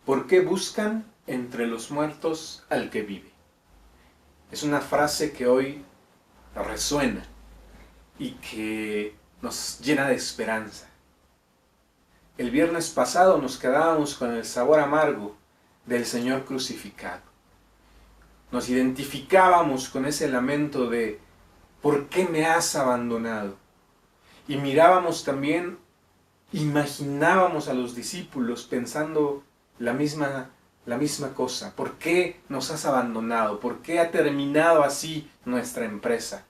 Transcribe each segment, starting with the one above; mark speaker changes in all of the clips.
Speaker 1: ¿Por qué buscan entre los muertos al que vive? Es una frase que hoy resuena y que nos llena de esperanza. El viernes pasado nos quedábamos con el sabor amargo del Señor crucificado. Nos identificábamos con ese lamento de ¿por qué me has abandonado? Y mirábamos también, imaginábamos a los discípulos pensando la misma cosa. ¿Por qué nos has abandonado? ¿Por qué ha terminado así nuestra empresa?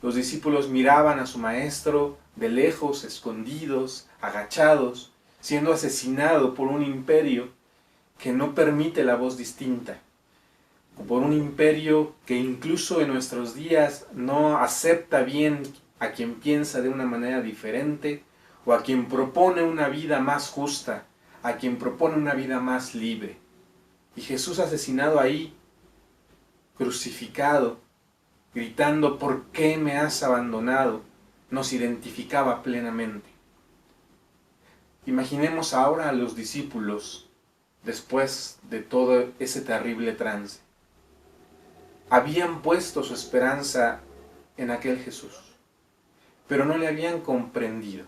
Speaker 1: Los discípulos miraban a su maestro de lejos, escondidos, agachados, siendo asesinado por un imperio que no permite la voz distinta, por un imperio que incluso en nuestros días no acepta bien a quien piensa de una manera diferente o a quien propone una vida más justa, a quien propone una vida más libre. Y Jesús asesinado ahí, crucificado, gritando ¿por qué me has abandonado?, nos identificaba plenamente. Imaginemos ahora a los discípulos después de todo ese terrible trance. Habían puesto su esperanza en aquel Jesús, pero no le habían comprendido.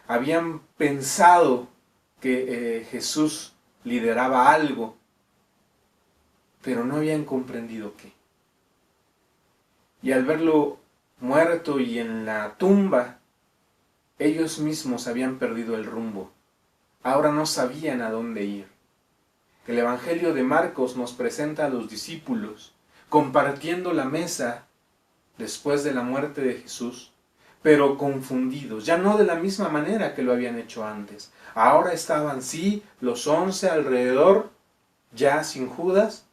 Speaker 1: Habían pensado que Jesús lideraba algo, pero no habían comprendido qué. Y al verlo muerto y en la tumba, ellos mismos habían perdido el rumbo. Ahora no sabían a dónde ir. El Evangelio de Marcos nos presenta a los discípulos compartiendo la mesa después de la muerte de Jesús, pero confundidos, ya no de la misma manera que lo habían hecho antes. Ahora estaban, sí, los 11 alrededor, ya sin Judas,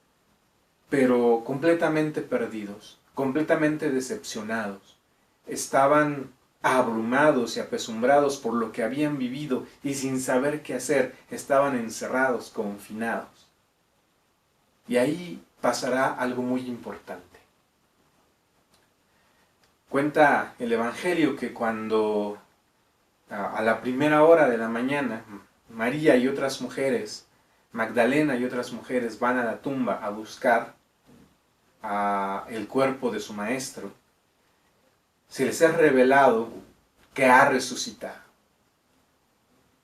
Speaker 1: pero completamente perdidos, completamente decepcionados. Estaban abrumados y apesumbrados por lo que habían vivido y sin saber qué hacer, estaban encerrados, confinados. Y ahí pasará algo muy importante. Cuenta el Evangelio que cuando a la primera hora de la mañana, María y otras mujeres, Magdalena y otras mujeres van a la tumba a buscar el cuerpo de su maestro, se les ha revelado que ha resucitado.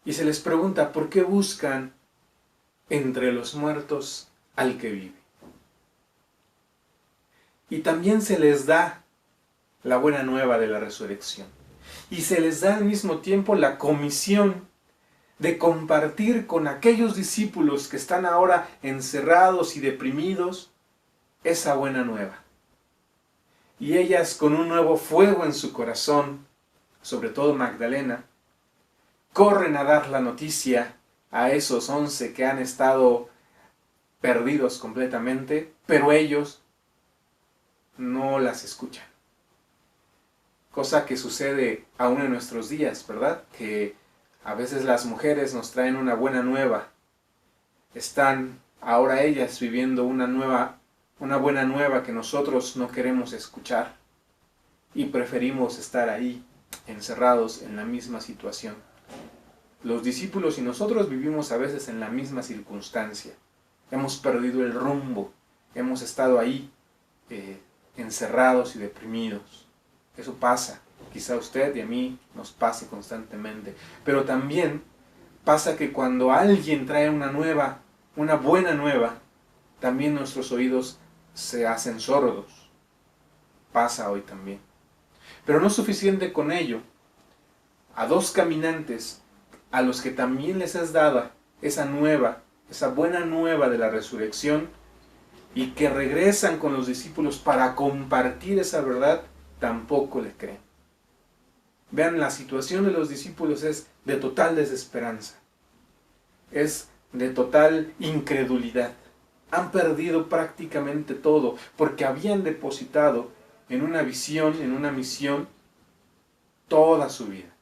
Speaker 1: Y se les pregunta, ¿por qué buscan entre los muertos al que vive? Y también se les da la buena nueva de la resurrección. Y se les da al mismo tiempo la comisión de compartir con aquellos discípulos que están ahora encerrados y deprimidos esa buena nueva. Y ellas, con un nuevo fuego en su corazón, sobre todo Magdalena, corren a dar la noticia a esos 11 que han estado perdidos completamente, pero ellos no las escuchan. Cosa que sucede aún en nuestros días, ¿verdad? Que a veces las mujeres nos traen una buena nueva. Están ahora ellas viviendo una buena nueva que nosotros no queremos escuchar y preferimos estar ahí, encerrados en la misma situación. Los discípulos y nosotros vivimos a veces en la misma circunstancia. Hemos perdido el rumbo, hemos estado ahí encerrados y deprimidos. Eso pasa, quizá a usted y a mí nos pase constantemente. Pero también pasa que cuando alguien trae una buena nueva, también nuestros oídos se hacen sordos. Pasa hoy también. Pero no es suficiente con ello. A 2 caminantes a los que también les es dada esa buena nueva de la resurrección y que regresan con los discípulos para compartir esa verdad, tampoco le creen. Vean, la situación de los discípulos es de total desesperanza. Es de total incredulidad. Han perdido prácticamente todo porque habían depositado en una visión, en una misión, toda su vida.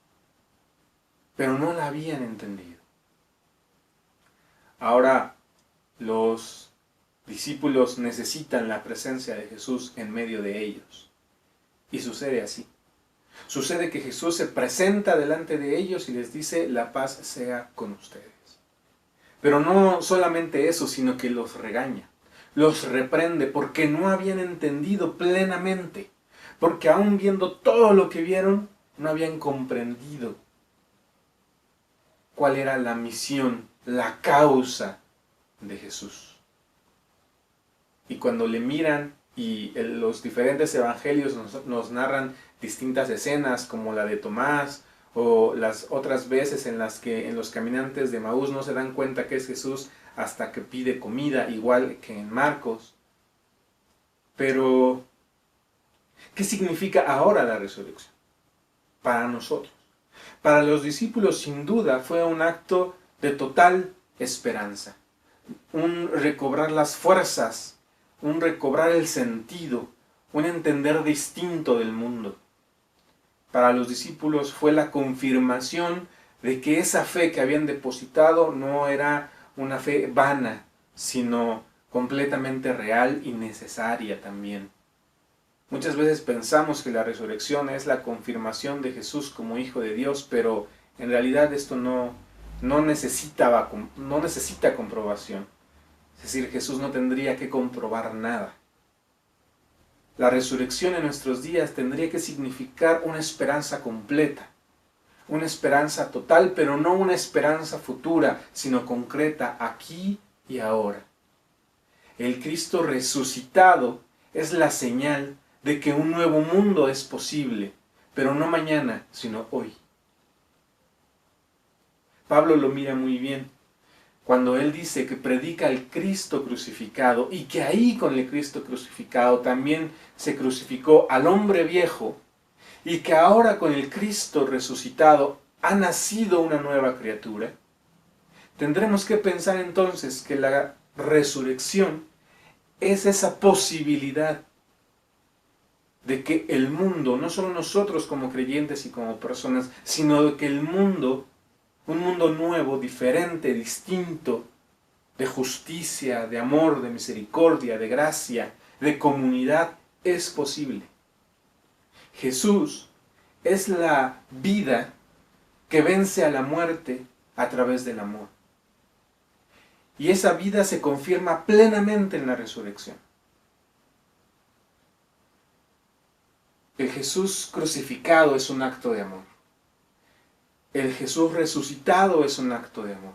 Speaker 1: Pero no la habían entendido. Ahora los discípulos necesitan la presencia de Jesús en medio de ellos. Y sucede así. Sucede que Jesús se presenta delante de ellos y les dice, la paz sea con ustedes. Pero no solamente eso, sino que los regaña, los reprende porque no habían entendido plenamente, porque aún viendo todo lo que vieron, no habían comprendido cuál era la misión, la causa de Jesús. Y cuando le miran y los diferentes evangelios nos narran distintas escenas, como la de Tomás, o las otras veces en las que en los caminantes de Maús no se dan cuenta que es Jesús hasta que pide comida, igual que en Marcos. Pero, ¿qué significa ahora la resurrección para nosotros? Para los discípulos, sin duda, fue un acto de total esperanza, un recobrar las fuerzas, un recobrar el sentido, un entender distinto del mundo. Para los discípulos fue la confirmación de que esa fe que habían depositado no era una fe vana, sino completamente real y necesaria también. Muchas veces pensamos que la resurrección es la confirmación de Jesús como Hijo de Dios, pero en realidad esto no necesita comprobación. Es decir, Jesús no tendría que comprobar nada. La resurrección en nuestros días tendría que significar una esperanza completa, una esperanza total, pero no una esperanza futura, sino concreta aquí y ahora. El Cristo resucitado es la señal de que un nuevo mundo es posible, pero no mañana, sino hoy. Pablo lo mira muy bien cuando él dice que predica al Cristo crucificado y que ahí con el Cristo crucificado también se crucificó al hombre viejo y que ahora con el Cristo resucitado ha nacido una nueva criatura. Tendremos que pensar entonces que la resurrección es esa posibilidad de que el mundo, no solo nosotros como creyentes y como personas, sino de que el mundo, un mundo nuevo, diferente, distinto, de justicia, de amor, de misericordia, de gracia, de comunidad, es posible. Jesús es la vida que vence a la muerte a través del amor. Y esa vida se confirma plenamente en la resurrección. El Jesús crucificado es un acto de amor. El Jesús resucitado es un acto de amor.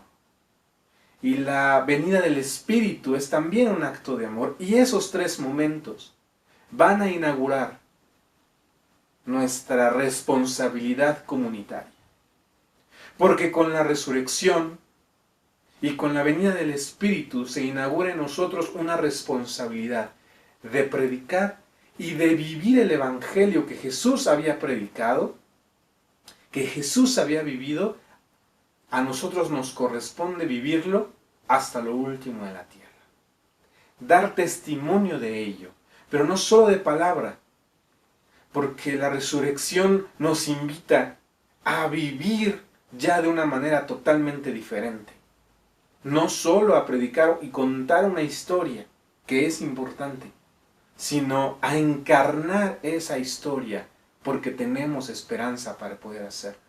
Speaker 1: Y la venida del Espíritu es también un acto de amor. Y esos tres momentos van a inaugurar nuestra responsabilidad comunitaria. Porque con la resurrección y con la venida del Espíritu se inaugura en nosotros una responsabilidad de predicar y de vivir el Evangelio que Jesús había predicado, que Jesús había vivido. A nosotros nos corresponde vivirlo hasta lo último de la tierra. Dar testimonio de ello, pero no solo de palabra, porque la resurrección nos invita a vivir ya de una manera totalmente diferente. No solo a predicar y contar una historia, que es importante, sino a encarnar esa historia, porque tenemos esperanza para poder hacerlo.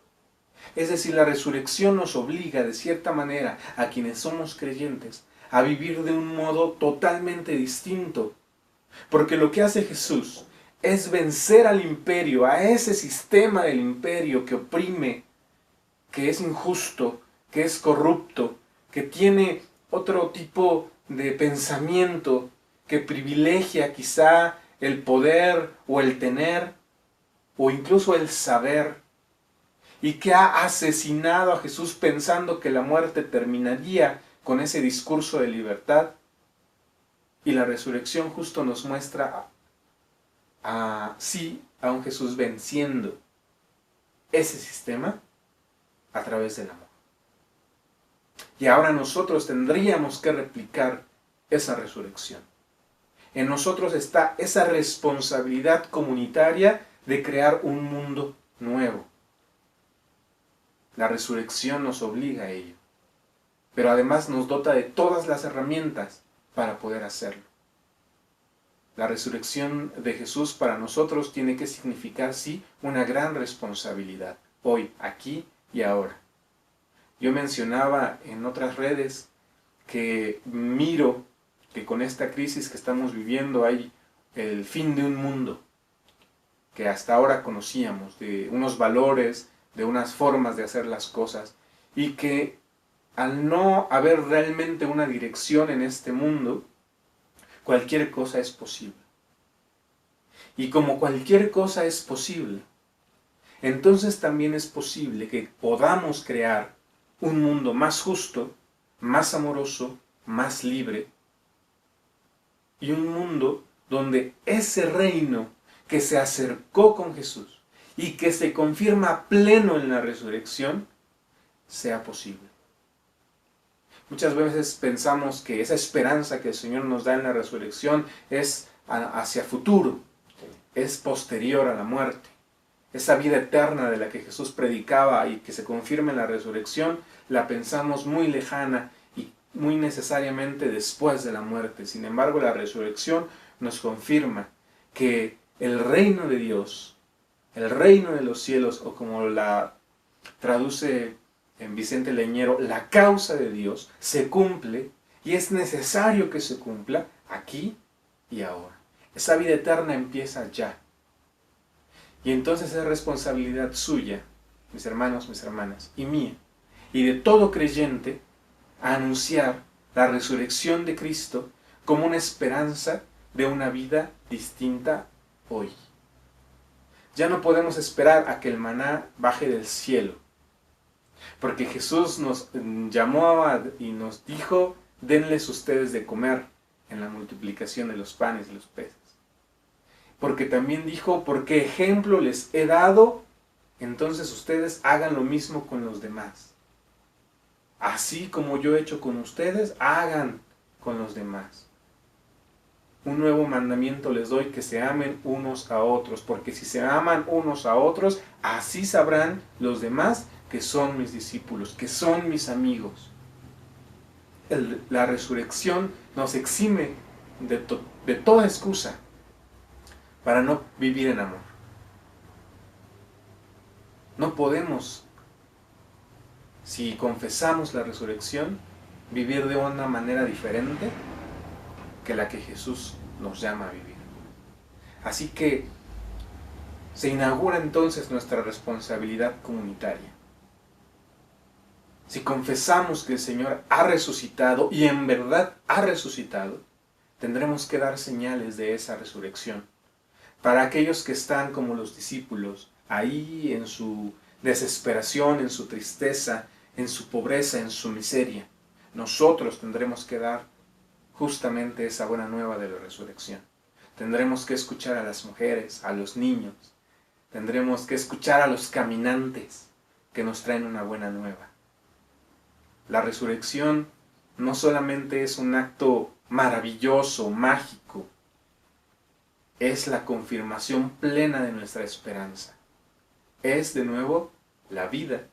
Speaker 1: Es decir, la resurrección nos obliga de cierta manera a quienes somos creyentes a vivir de un modo totalmente distinto, porque lo que hace Jesús es vencer al imperio, a ese sistema del imperio que oprime, que es injusto, que es corrupto, que tiene otro tipo de pensamiento, que privilegia quizá el poder o el tener, o incluso el saber, y que ha asesinado a Jesús pensando que la muerte terminaría con ese discurso de libertad. Y la resurrección justo nos muestra a un Jesús venciendo ese sistema a través del amor. Y ahora nosotros tendríamos que replicar esa resurrección. En nosotros está esa responsabilidad comunitaria de crear un mundo nuevo. La resurrección nos obliga a ello, pero además nos dota de todas las herramientas para poder hacerlo. La resurrección de Jesús para nosotros tiene que significar, sí, una gran responsabilidad, hoy, aquí y ahora. Yo mencionaba en otras redes que miro que con esta crisis que estamos viviendo hay el fin de un mundo que hasta ahora conocíamos, de unos valores, de unas formas de hacer las cosas, y que al no haber realmente una dirección en este mundo, cualquier cosa es posible. Y como cualquier cosa es posible, entonces también es posible que podamos crear un mundo más justo, más amoroso, más libre, y un mundo donde ese reino que se acercó con Jesús y que se confirma pleno en la resurrección, sea posible. Muchas veces pensamos que esa esperanza que el Señor nos da en la resurrección es hacia futuro, es posterior a la muerte. Esa vida eterna de la que Jesús predicaba y que se confirma en la resurrección, la pensamos muy lejana y muy necesariamente después de la muerte. Sin embargo, la resurrección nos confirma que el reino de Dios, el reino de los cielos, o como la traduce en Vicente Leñero, la causa de Dios, se cumple y es necesario que se cumpla aquí y ahora. Esa vida eterna empieza ya. Y entonces es responsabilidad suya, mis hermanos, mis hermanas, y mía, y de todo creyente, anunciar la resurrección de Cristo como una esperanza de una vida distinta hoy. Ya no podemos esperar a que el maná baje del cielo, porque Jesús nos llamó y nos dijo, denles ustedes de comer en la multiplicación de los panes y los peces. Porque también dijo, porque ejemplo les he dado, entonces ustedes hagan lo mismo con los demás. Así como yo he hecho con ustedes, hagan con los demás. Un nuevo mandamiento les doy, que se amen unos a otros, porque si se aman unos a otros, así sabrán los demás que son mis discípulos, que son mis amigos. La resurrección nos exime de toda excusa para no vivir en amor. No podemos, si confesamos la resurrección, vivir de una manera diferente que la que Jesús nos llama a vivir. Así que se inaugura entonces nuestra responsabilidad comunitaria. Si confesamos que el Señor ha resucitado, y en verdad ha resucitado, tendremos que dar señales de esa resurrección. Para aquellos que están como los discípulos, ahí en su desesperación, en su tristeza, en su pobreza, en su miseria, nosotros tendremos que dar justamente esa buena nueva de la resurrección. Tendremos que escuchar a las mujeres, a los niños, tendremos que escuchar a los caminantes que nos traen una buena nueva. La resurrección no solamente es un acto maravilloso, mágico, es la confirmación plena de nuestra esperanza. Es, de nuevo, la vida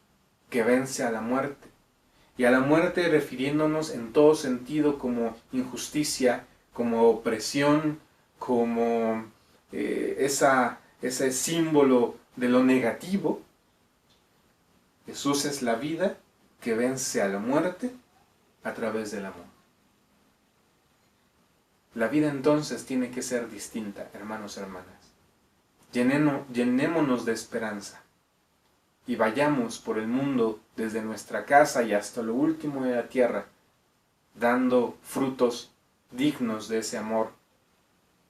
Speaker 1: que vence a la muerte. Y a la muerte refiriéndonos en todo sentido como injusticia, como opresión, como ese símbolo de lo negativo. Jesús es la vida que vence a la muerte a través del amor. La vida entonces tiene que ser distinta, hermanos y hermanas. Llenémonos de esperanza y vayamos por el mundo desde nuestra casa y hasta lo último de la tierra, dando frutos dignos de ese amor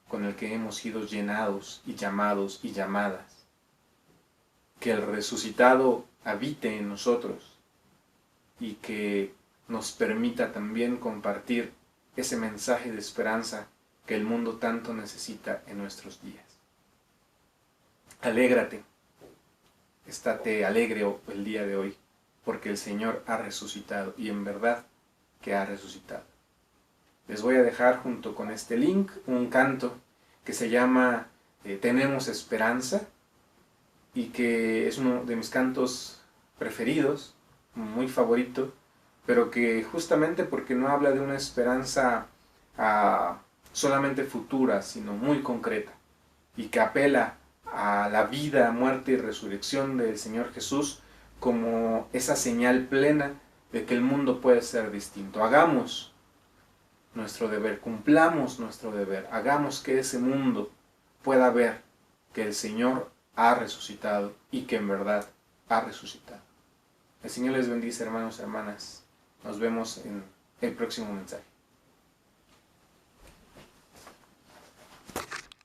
Speaker 1: con el que hemos sido llenados y llamados y llamadas. Que el resucitado habite en nosotros y que nos permita también compartir ese mensaje de esperanza que el mundo tanto necesita en nuestros días. Alégrate, estate alegre el día de hoy, porque el Señor ha resucitado, y en verdad que ha resucitado. Les voy a dejar junto con este link un canto que se llama Tenemos Esperanza, y que es uno de mis cantos preferidos, muy favorito, pero que justamente porque no habla de una esperanza solamente futura, sino muy concreta, y que apela a la vida, muerte y resurrección del Señor Jesús como esa señal plena de que el mundo puede ser distinto. Hagamos nuestro deber, cumplamos nuestro deber, hagamos que ese mundo pueda ver que el Señor ha resucitado y que en verdad ha resucitado. El Señor les bendice, hermanos y hermanas. Nos vemos en el próximo mensaje.